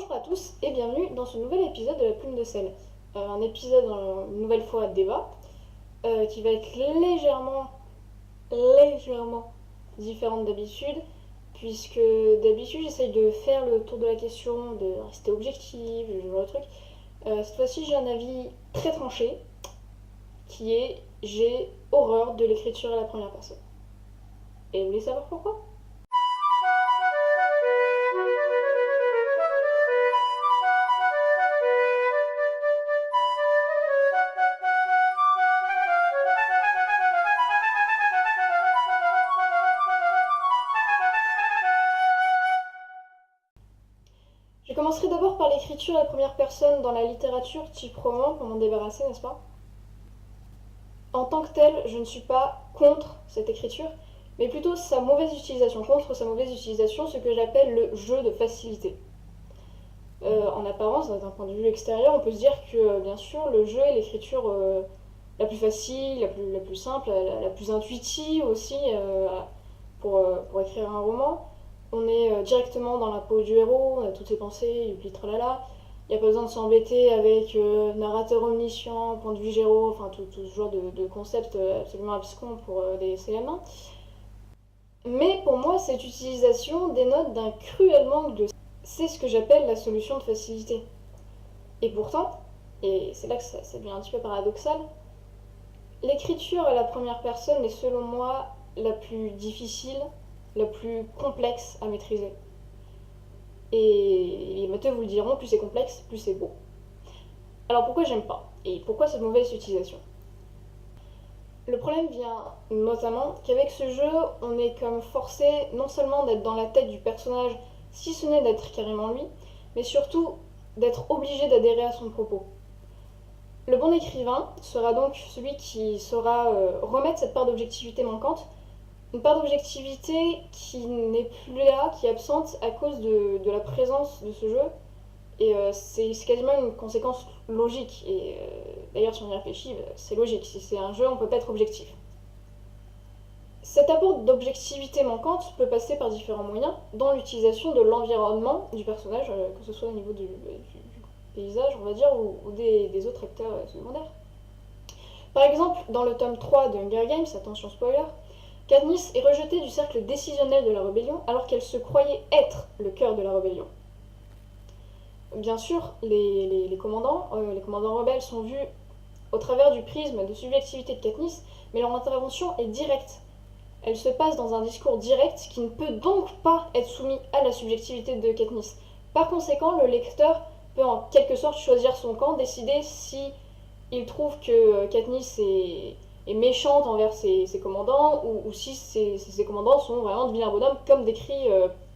Bonjour à tous et bienvenue dans ce nouvel épisode de la Plume de Sel. Un épisode, une nouvelle fois, débat, qui va être légèrement différente d'habitude, puisque d'habitude j'essaye de faire le tour de la question, de rester objective, ce genre de truc. Cette fois-ci j'ai un avis très tranché, qui est j'ai horreur de l'écriture à la première personne. Et vous voulez savoir pourquoi? Je commencerai d'abord par l'écriture à la première personne dans la littérature type roman pour m'en débarrasser, n'est-ce pas? En tant que telle, je ne suis pas contre cette écriture, mais plutôt sa mauvaise utilisation, contre sa mauvaise utilisation, ce que j'appelle le jeu de facilité. En apparence, d'un point de vue extérieur, on peut se dire que bien sûr le jeu est l'écriture la plus facile, la plus simple, la plus intuitive aussi pour écrire un roman. On est directement dans la peau du héros, on a toutes ses pensées, il oublie tralala. Il n'y a pas besoin de s'embêter avec narrateur omniscient, point de vue géro, enfin tout ce genre de concepts absolument abscons pour des CM1. Mais pour moi, cette utilisation dénote d'un cruel manque de... C'est ce que j'appelle la solution de facilité. Et pourtant, et c'est là que ça devient un petit peu paradoxal, l'écriture à la première personne est selon moi la plus difficile, la plus complexe à maîtriser. Et les matheux vous le diront, plus c'est complexe, plus c'est beau. Alors pourquoi j'aime pas? Et pourquoi cette mauvaise utilisation? Le problème vient notamment qu'avec ce jeu, on est comme forcé non seulement d'être dans la tête du personnage, si ce n'est d'être carrément lui, mais surtout d'être obligé d'adhérer à son propos. Le bon écrivain sera donc celui qui saura remettre cette part d'objectivité manquante, une part d'objectivité qui n'est plus là, qui est absente à cause de la présence de ce jeu. Et c'est quasiment une conséquence logique. Et d'ailleurs, si on y réfléchit, c'est logique. Si c'est un jeu, on ne peut pas être objectif. Cet apport d'objectivité manquante peut passer par différents moyens, dont l'utilisation de l'environnement du personnage, que ce soit au niveau du paysage, on va dire, ou des autres acteurs secondaires. Par exemple, dans le tome 3 de Hunger Games, attention spoiler, Katniss est rejetée du cercle décisionnel de la rébellion alors qu'elle se croyait être le cœur de la rébellion. Bien sûr, les commandants rebelles sont vus au travers du prisme de subjectivité de Katniss, mais leur intervention est directe. Elle se passe dans un discours direct qui ne peut donc pas être soumis à la subjectivité de Katniss. Par conséquent, le lecteur peut en quelque sorte choisir son camp, décider si il trouve que Katniss est méchante envers ses commandants ou si ses commandants sont vraiment de vilains bonhommes comme décrit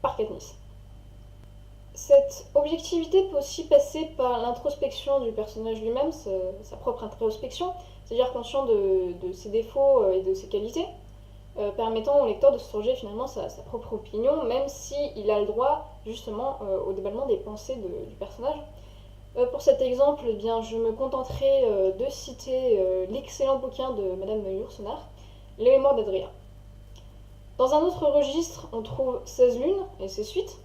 par Katniss. Cette objectivité peut aussi passer par l'introspection du personnage lui-même, sa propre introspection, c'est-à-dire conscient de ses défauts et de ses qualités, permettant au lecteur de se forger finalement sa propre opinion, même s'il a le droit justement au déballement des pensées du personnage. Pour cet exemple, eh bien, je me contenterai de citer l'excellent bouquin de Madame Yourcenar, Les Mémoires d'Adrien. Dans un autre registre, on trouve 16 lunes et ses suites,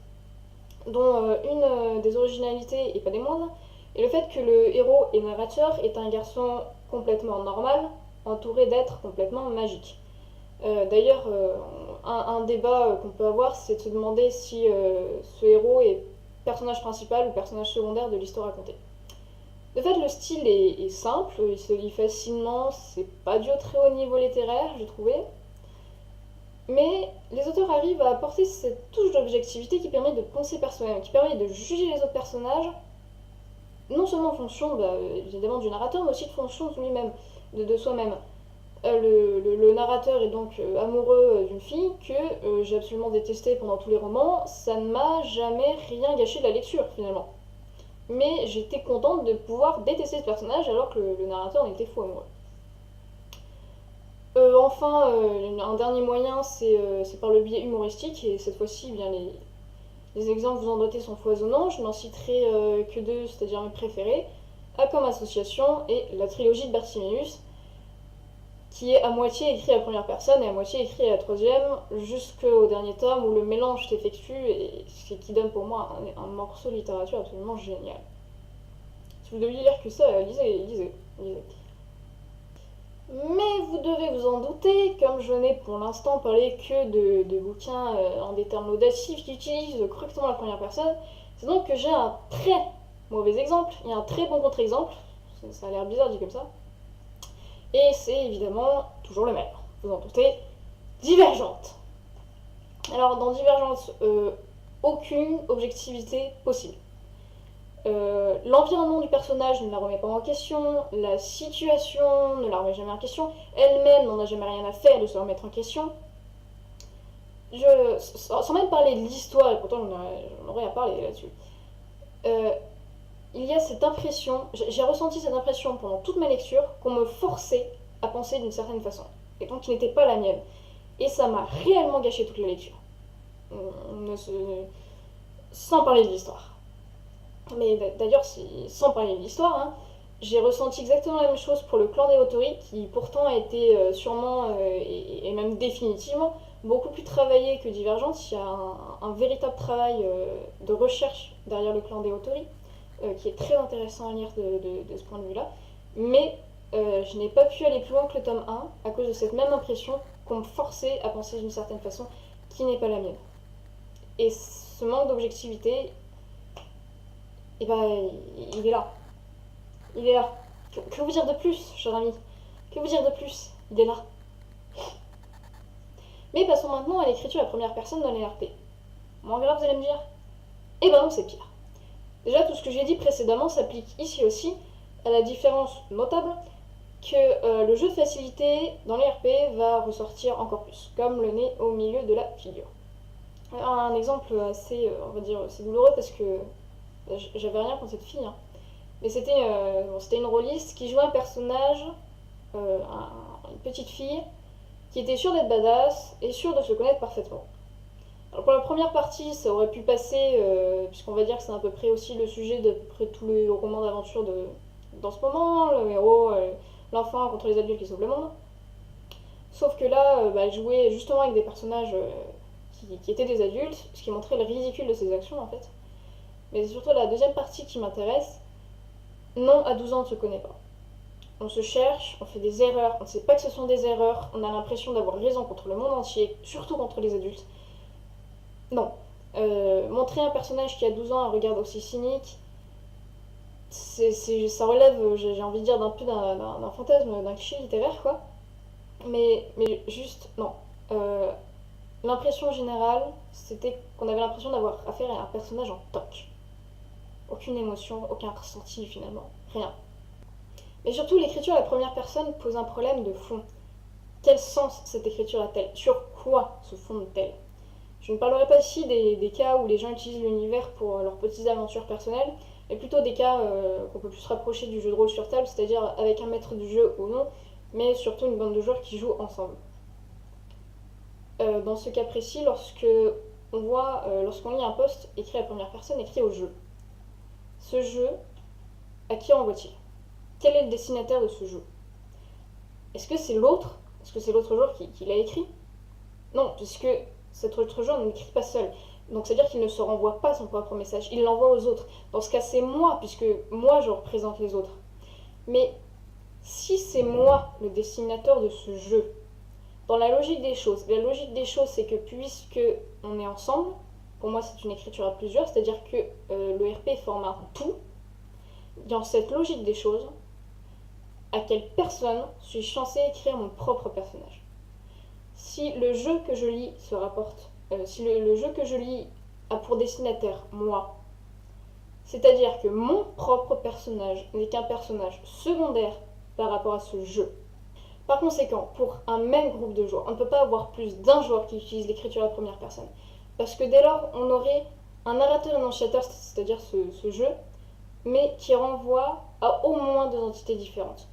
dont une des originalités, et pas des moindres, est le fait que le héros et narrateur est un garçon complètement normal, entouré d'êtres complètement magiques. D'ailleurs, un débat qu'on peut avoir, c'est de se demander si ce héros est personnage principal ou personnage secondaire de l'histoire racontée. De fait, le style est simple, il se lit facilement, c'est pas du très haut niveau littéraire, j'ai trouvé. Mais les auteurs arrivent à apporter cette touche d'objectivité qui permet de penser par soi-même, qui permet de juger les autres personnages, non seulement en fonction évidemment du narrateur, mais aussi de fonction de lui-même, de soi-même. Le narrateur est donc amoureux d'une fille que j'ai absolument détestée pendant tous les romans. Ça ne m'a jamais rien gâché de la lecture finalement. Mais j'étais contente de pouvoir détester ce personnage alors que le narrateur en était fou amoureux. Enfin, un dernier moyen, c'est par le biais humoristique, et cette fois-ci, bien, les exemples vous en dotez sont foisonnants. Je n'en citerai que deux, c'est-à-dire mes préférés, A comme Association et la trilogie de Bartiméus, qui est à moitié écrit à la première personne et à moitié écrit à la troisième, jusqu'au dernier tome où le mélange s'effectue et ce qui donne pour moi un morceau de littérature absolument génial. Si vous deviez lire que ça, lisez. Mais vous devez vous en douter, comme je n'ai pour l'instant parlé que de bouquins en des termes laudatifs qui utilisent correctement la première personne, c'est donc que j'ai un très mauvais exemple et un très bon contre-exemple, ça a l'air bizarre dit comme ça, et c'est évidemment toujours le même, vous en doutez, Divergente. Alors dans Divergente, aucune objectivité possible. L'environnement du personnage ne la remet pas en question, la situation ne la remet jamais en question, elle-même n'en a jamais rien à faire de se remettre en question. Sans même parler de l'histoire, et pourtant j'en aurais à parler là-dessus, il y a cette impression, j'ai ressenti cette impression pendant toute ma lecture, qu'on me forçait à penser d'une certaine façon, et donc qui n'était pas la mienne. Et ça m'a réellement gâché toute la lecture. Sans parler de l'histoire. Mais d'ailleurs, sans parler de l'histoire, hein, j'ai ressenti exactement la même chose pour le clan des Autori, qui pourtant a été sûrement, et même définitivement, beaucoup plus travaillé que Divergente. Il y a un véritable travail de recherche derrière le clan des Autori, qui est très intéressant à lire de ce point de vue-là. Mais je n'ai pas pu aller plus loin que le tome 1 à cause de cette même impression qu'on me forçait à penser d'une certaine façon qui n'est pas la mienne. Et ce manque d'objectivité, et ben, il est là. Il est là. Que vous dire de plus, cher ami? Que vous dire de plus? Il est là. Mais passons maintenant à l'écriture à la première personne dans les RP. Moins grave, vous allez me dire? Eh ben non, c'est pire. Déjà, tout ce que j'ai dit précédemment s'applique ici aussi, à la différence notable que le jeu de facilité dans les RP va ressortir encore plus, comme le nez au milieu de la figure. Alors, un exemple assez, on va dire, c'est douloureux parce que j'avais rien contre cette fille, hein. Mais c'était une rôliste qui jouait un personnage, une petite fille, qui était sûre d'être badass et sûre de se connaître parfaitement. Alors pour la première partie, ça aurait pu passer, puisqu'on va dire que c'est à peu près aussi le sujet de près tous les romans d'aventure dans ce moment, le héros, l'enfant contre les adultes qui sauvent le monde. Sauf que là, elle jouait justement avec des personnages qui étaient des adultes, ce qui montrait le ridicule de ses actions en fait. Mais c'est surtout la deuxième partie qui m'intéresse. Non, à 12 ans, on ne se connaît pas. On se cherche, on fait des erreurs, on ne sait pas que ce sont des erreurs, on a l'impression d'avoir raison contre le monde entier, surtout contre les adultes. Non. Montrer un personnage qui a 12 ans un regard aussi cynique, ça relève, j'ai envie de dire, d'un peu d'un fantasme, d'un cliché littéraire, quoi. Mais juste, non. L'impression générale, c'était qu'on avait l'impression d'avoir affaire à un personnage en toc. Aucune émotion, aucun ressenti finalement, rien. Mais surtout, l'écriture à la première personne pose un problème de fond. Quel sens cette écriture a-t-elle? Sur quoi se fonde-t-elle? Je ne parlerai pas ici des cas où les gens utilisent l'univers pour leurs petites aventures personnelles, mais plutôt des cas qu'on peut plus se rapprocher du jeu de rôle sur table, c'est-à-dire avec un maître du jeu ou non, mais surtout une bande de joueurs qui jouent ensemble. Dans ce cas précis, lorsqu'on lit un post écrit à la première personne, écrit au jeu. Ce jeu, à qui renvoie-t-il? Quel est le destinataire de ce jeu? Est-ce que c'est l'autre? Est-ce que c'est l'autre joueur qui l'a écrit? Non, puisque cet autre joueur ne l'écrit pas seul. Donc c'est-à-dire qu'il ne se renvoie pas son propre message, il l'envoie aux autres. Dans ce cas, c'est moi, puisque moi je représente les autres. Mais si c'est moi le destinateur de ce jeu, dans la logique des choses c'est que puisque on est ensemble, pour moi c'est une écriture à plusieurs, c'est-à-dire que le RP forme un tout. Dans cette logique des choses, à quelle personne suis-je censé écrire mon propre personnage? Si le jeu que je lis se rapporte, si le jeu que je lis a pour destinataire moi, c'est-à-dire que mon propre personnage n'est qu'un personnage secondaire par rapport à ce jeu. Par conséquent, pour un même groupe de joueurs, on ne peut pas avoir plus d'un joueur qui utilise l'écriture à la première personne. Parce que dès lors, on aurait un narrateur et un annonciateur, c'est-à-dire ce jeu, mais qui renvoie à au moins deux entités différentes.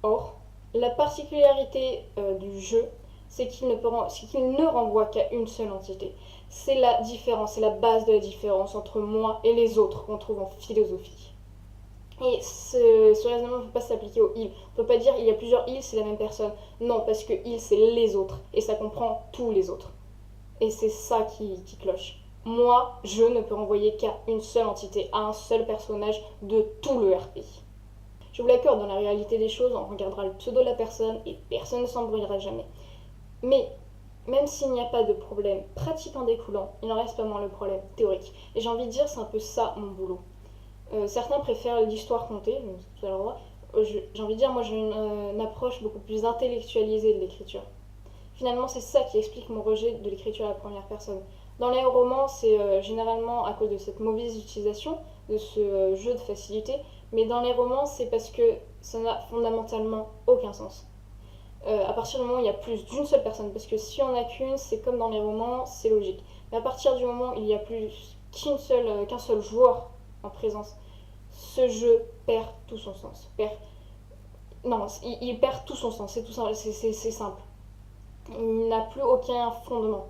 Or, la particularité du jeu, c'est qu'il ne renvoie qu'à une seule entité. C'est la différence, c'est la base de la différence entre moi et les autres qu'on trouve en philosophie. Et ce raisonnement ne peut pas s'appliquer au il. On ne peut pas dire il y a plusieurs il, c'est la même personne. Non, parce que il, c'est les autres. Et ça comprend tous les autres. Et c'est ça qui cloche. Moi, je ne peux renvoyer qu'à une seule entité, à un seul personnage de tout le RP. Je vous l'accorde, dans la réalité des choses, on regardera le pseudo de la personne et personne ne s'embrouillera jamais. Mais même s'il n'y a pas de problème pratique en découlant, il n'en reste pas moins le problème théorique. Et j'ai envie de dire, c'est un peu ça mon boulot. Certains préfèrent l'histoire contée, tout à l'heure, j'ai envie de dire, moi j'ai une approche beaucoup plus intellectualisée de l'écriture. Finalement, c'est ça qui explique mon rejet de l'écriture à la première personne. Dans les romans, c'est généralement à cause de cette mauvaise utilisation de ce jeu de facilité, mais dans les romans, c'est parce que ça n'a fondamentalement aucun sens. À partir du moment où il y a plus d'une seule personne, parce que si on n'a qu'une, c'est comme dans les romans, c'est logique. Mais à partir du moment où il y a plus qu'un seul joueur en présence, ce jeu perd tout son sens. Non, il perd tout son sens, c'est tout simple, c'est simple. Il n'a plus aucun fondement.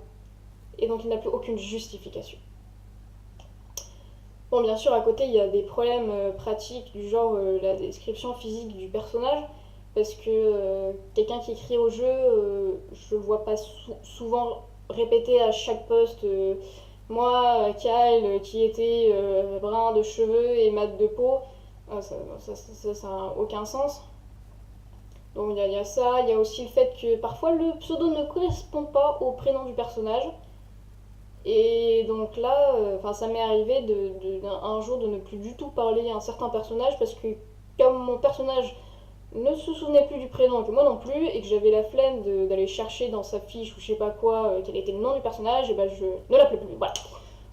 Et donc il n'a plus aucune justification. Bon, bien sûr, à côté, il y a des problèmes pratiques du genre la description physique du personnage, parce que quelqu'un qui écrit au jeu, je le vois pas souvent répéter à chaque poste moi, Kyle, qui était brun de cheveux et mat de peau, ça n'a aucun sens. Donc il y a ça, il y a aussi le fait que parfois le pseudo ne correspond pas au prénom du personnage. Et donc là, ça m'est arrivé un jour de ne plus du tout parler à un certain personnage parce que comme mon personnage ne se souvenait plus du prénom que moi non plus et que j'avais la flemme d'aller chercher dans sa fiche ou je sais pas quoi quel était le nom du personnage, et ben je ne l'appelais plus. Voilà.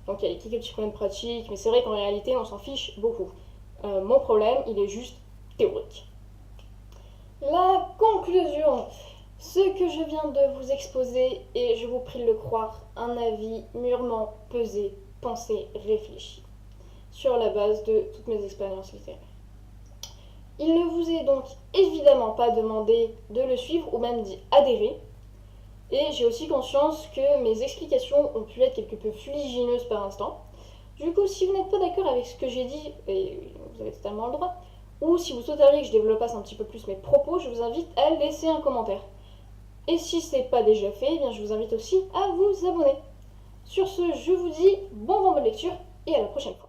Donc il y a quelques petits problèmes pratiques, mais c'est vrai qu'en réalité on s'en fiche beaucoup. Mon problème, il est juste théorique. La conclusion. Ce que je viens de vous exposer est, je vous prie de le croire, un avis mûrement pesé, pensé, réfléchi, sur la base de toutes mes expériences littéraires. Il ne vous est donc évidemment pas demandé de le suivre ou même d'y adhérer, et j'ai aussi conscience que mes explications ont pu être quelque peu fuligineuses par instant. Du coup, si vous n'êtes pas d'accord avec ce que j'ai dit, et vous avez totalement le droit, ou si vous souhaiteriez que je développasse un petit peu plus mes propos, je vous invite à laisser un commentaire. Et si ce n'est pas déjà fait, eh bien je vous invite aussi à vous abonner. Sur ce, je vous dis bon vent, bonne lecture et à la prochaine fois.